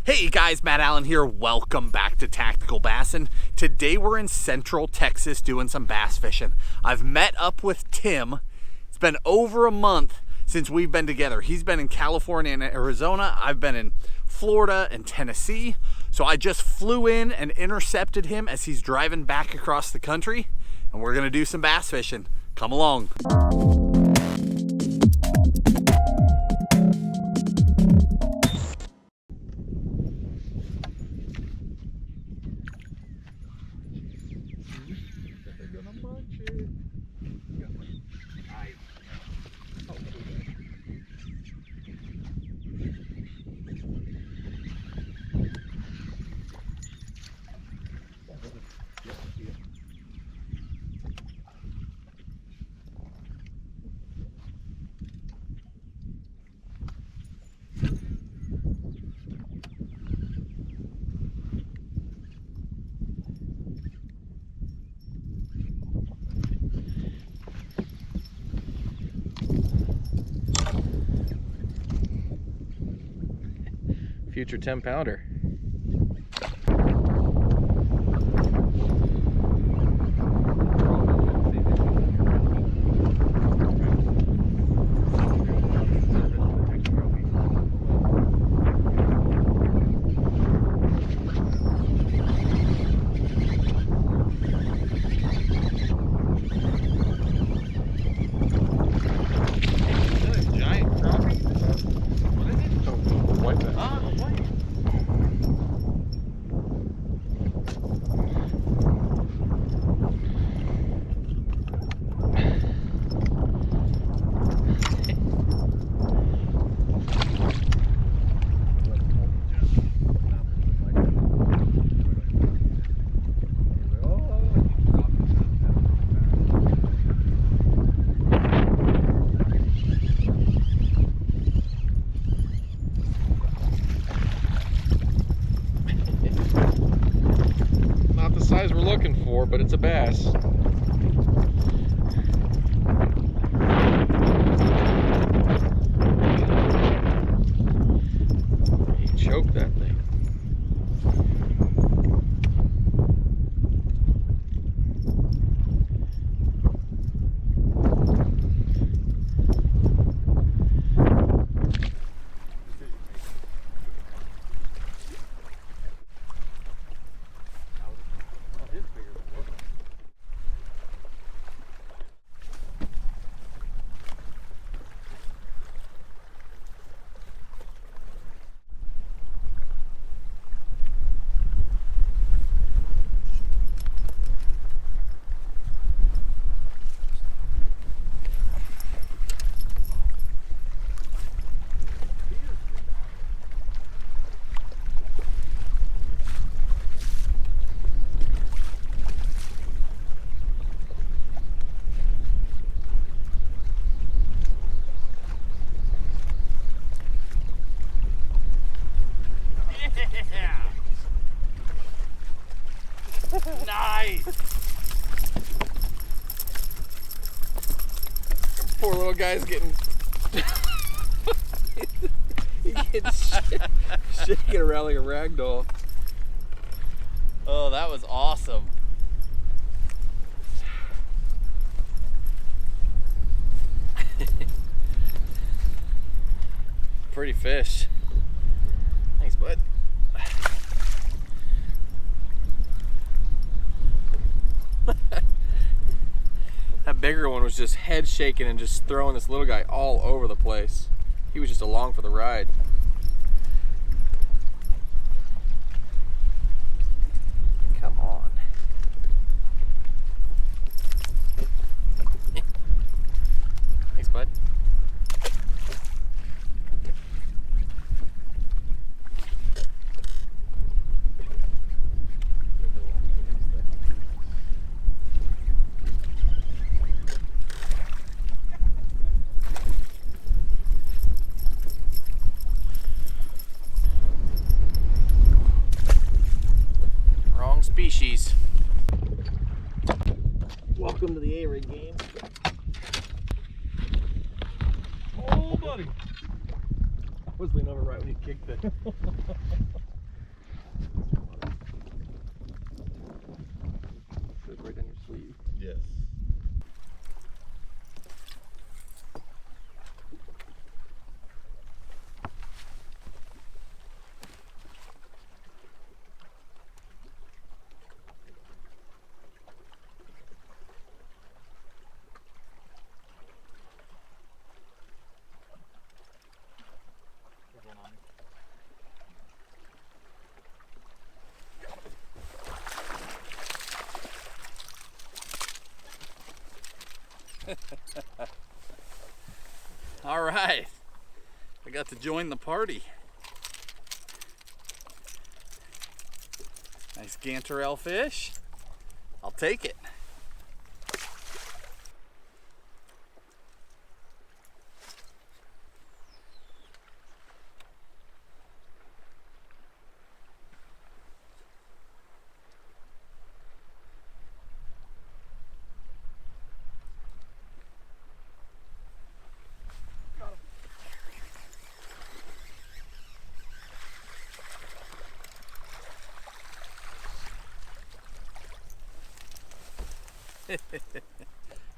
Hey guys, Matt Allen here. Welcome back to Tactical Bassin'. Today we're in Central Texas doing some bass fishing. I've met up with Tim. It's been over a month since we've been together. He's been in California and Arizona. I've been in Florida and Tennessee. So I just flew in and intercepted him as he's driving back across the country. And we're gonna do some bass fishing. Come along. Future 10-pounder. Size we're looking for, but it's a bass. He choked that thing. Nice! Poor little guy's getting he gets shaking around like a rag doll. Oh, that was awesome. Pretty fish. Thanks, bud. That bigger one was just head shaking and just throwing this little guy all over the place. He was just along for the ride. Come on. Thanks, bud. Species. Welcome to the A-rig game. Oh, buddy. I was leaning over right when you kicked it. got to join the party. Nice Gantarel fish. I'll take it.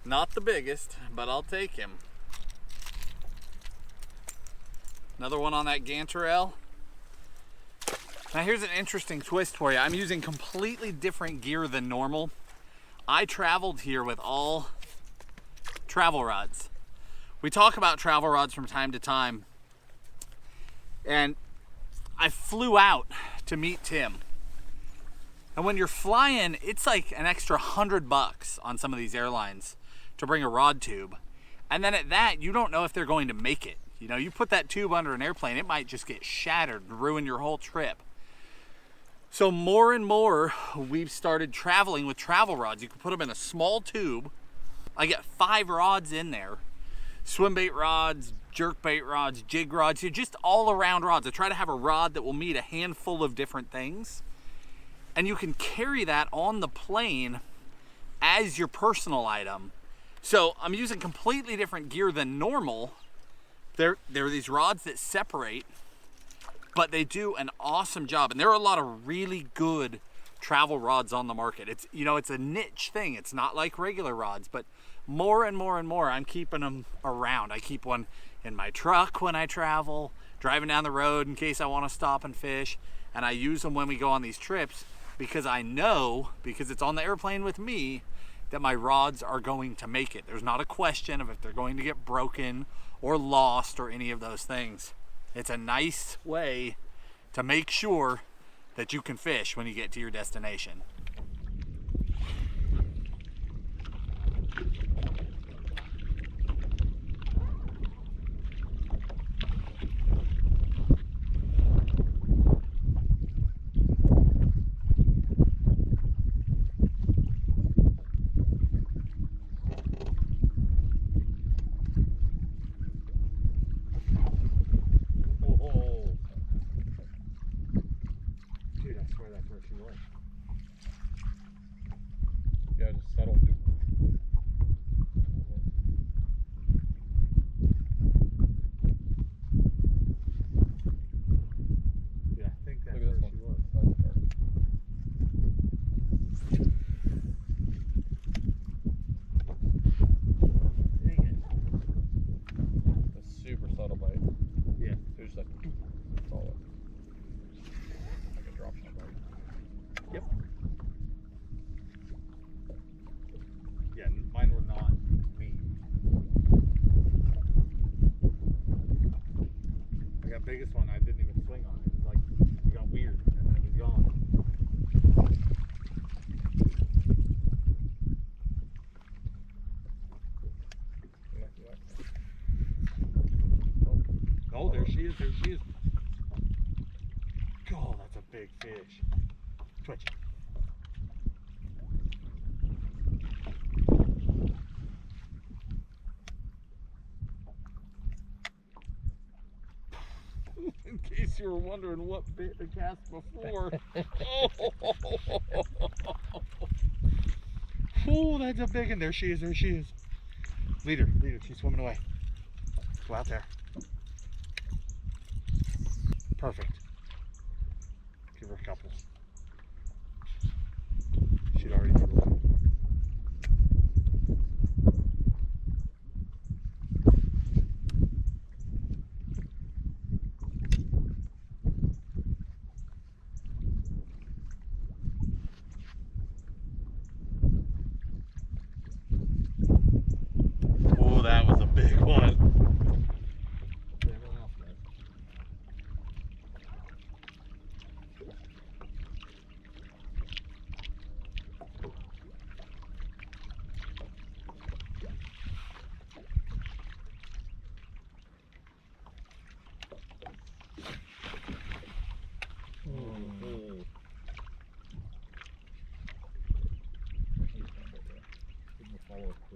Not the biggest, but I'll take him. Another one on that Gantarel. Now here's an interesting twist for you. I'm using completely different gear than normal. I traveled here with all travel rods. We talk about travel rods from time to time, and I flew out to meet Tim. And when you're flying, it's like an extra $100 on some of these airlines to bring a rod tube. And then at that, you don't know if they're going to make it. You know, you put that tube under an airplane, it might just get shattered and ruin your whole trip. So more and more, we've started traveling with travel rods. You can put them in a small tube. I get 5 rods in there. Swimbait rods, jerkbait rods, jig rods, just all around rods. I try to have a rod that will meet a handful of different things. And you can carry that on the plane as your personal item. So I'm using completely different gear than normal. There are these rods that separate, but they do an awesome job. And there are a lot of really good travel rods on the market. It's, you know, it's a niche thing. It's not like regular rods, but more and more and more I'm keeping them around. I keep one in my truck when I travel, driving down the road in case I want to stop and fish. And I use them when we go on these trips, because I know, because it's on the airplane with me, that my rods are going to make it. There's not a question of if they're going to get broken or lost or any of those things. It's a nice way to make sure that you can fish when you get to your destination. Yeah, just settle. Yeah, I think that's where where she was. Dang it. It's a super subtle bite. Yeah. It was just like, that's all it. Like a drop shot bite. Yep. Yeah, mine were not mean. I got biggest one, I didn't even swing on it. It was like, it got weird, and then it was gone. Oh, there she is, there she is. Oh, that's a big fish. Twitch. In case you were wondering what bit to cast before. Oh, that's a big one. There she is, there she is. Lead her, she's swimming away. Go out there. Perfect. Give her a couple. She'd already be away. Oh, that was a big one.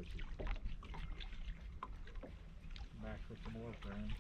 squishy. Back for some more, friend.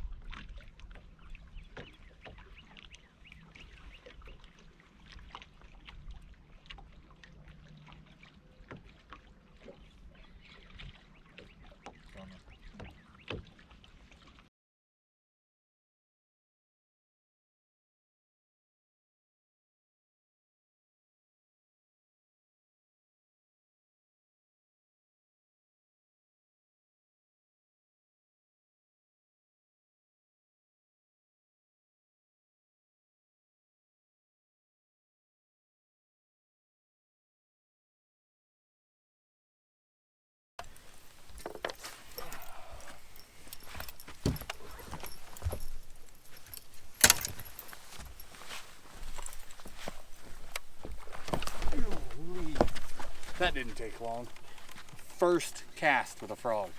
That didn't take long. First cast with a frog.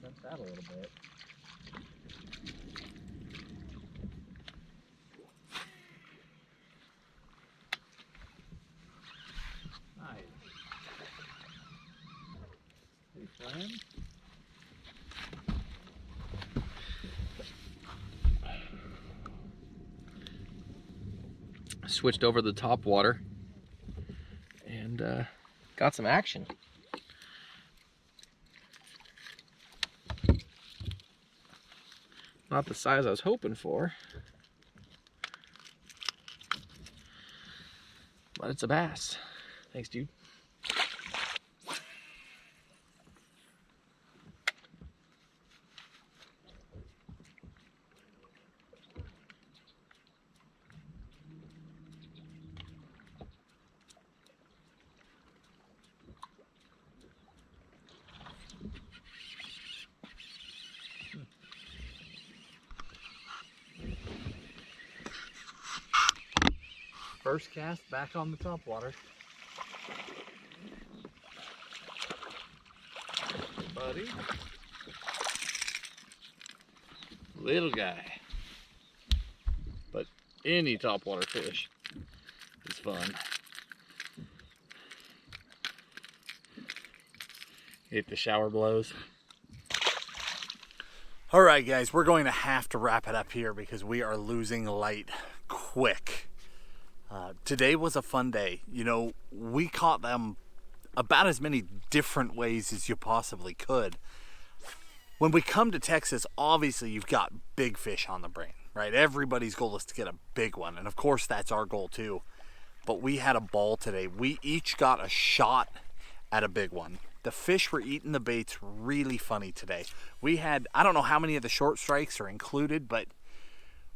Bent that a little bit. Nice. Hey, friend. Switched over the Topwater and got some action. Not the size I was hoping for, but it's a bass. Thanks, dude. First cast back on the Topwater. Buddy. Little guy. But any topwater fish is fun. Hate the shower blows. All right, guys, we're going to have to wrap it up here because we are losing light quick. Today was a fun day. You know, we caught them about as many different ways as you possibly could. When we come to Texas, obviously you've got big fish on the brain, right? Everybody's goal is to get a big one, and of course that's our goal too. But we had a ball today. We each got a shot at a big one. The fish were eating the baits really funny today. We had, I don't know how many of the short strikes are included, but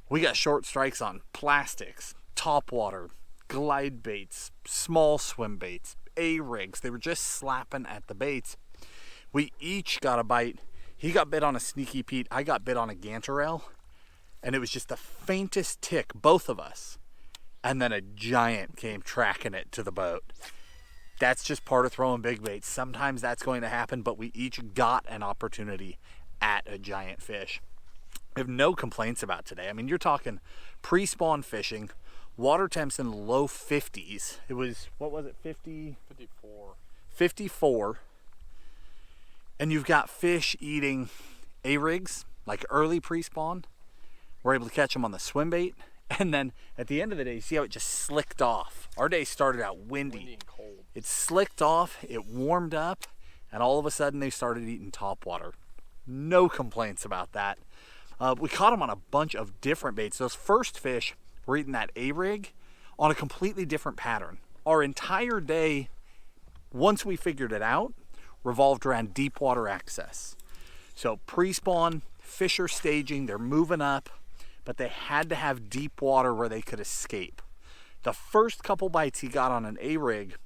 we got short strikes on plastics, topwater, glide baits, small swim baits, A-rigs. They were just slapping at the baits. We each got a bite. He got bit on a Sneaky Pete. I got bit on a Gantarel. And it was just the faintest tick, both of us. And then a giant came tracking it to the boat. That's just part of throwing big baits. Sometimes that's going to happen, but we each got an opportunity at a giant fish. I have no complaints about today. I mean, you're talking pre-spawn fishing, water temps in the low 50s. It was, what was it, 50? 54. 54. And you've got fish eating A-rigs, like early pre-spawn. We're able to catch them on the Swimbait. And then at the end of the day, you see how it just slicked off. Our day started out windy And cold. It slicked off, it warmed up, and all of a sudden they started eating topwater. No complaints about that. We caught them on a bunch of different baits. Those first fish were eating that A-rig on a completely different pattern. Our entire day, once we figured it out, revolved around deep water access. So pre-spawn, fish are staging, they're moving up, but they had to have deep water where they could escape. The first couple bites he got on an A-rig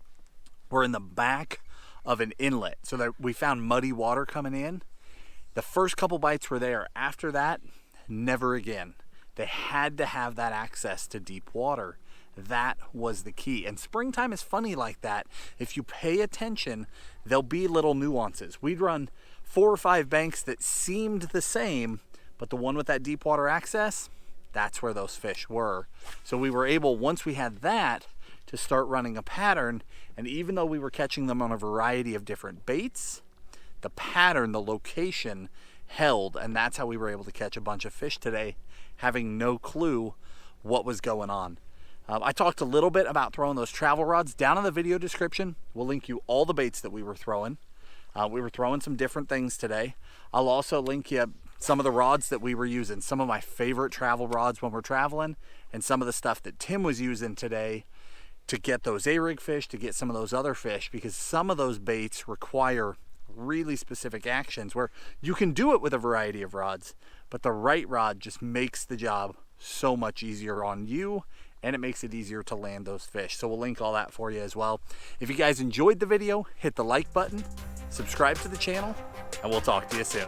were in the back of an inlet. So that we found muddy water coming in. The first couple bites were there. After that, never again. They had to have that access to deep water. That was the key. And springtime is funny like that. If you pay attention, there'll be little nuances. We'd run 4 or 5 banks that seemed the same, but the one with that deep water access, that's where those fish were. So we were able, once we had that, to start running a pattern. And even though we were catching them on a variety of different baits, the pattern, the location held, and that's how we were able to catch a bunch of fish today, having no clue what was going on. I talked a little bit about throwing those travel rods. Down in the video description, we'll link you all the baits that we were throwing. We were throwing some different things today. I'll also link you some of the rods that we were using, some of my favorite travel rods when we're traveling, and some of the stuff that Tim was using today to get those A-rig fish, to get some of those other fish, because some of those baits require really specific actions where you can do it with a variety of rods, but the right rod just makes the job so much easier on you, and it makes it easier to land those fish. So we'll link all that for you as well. If you guys enjoyed the video, hit the like button, subscribe to the channel, and we'll talk to you soon.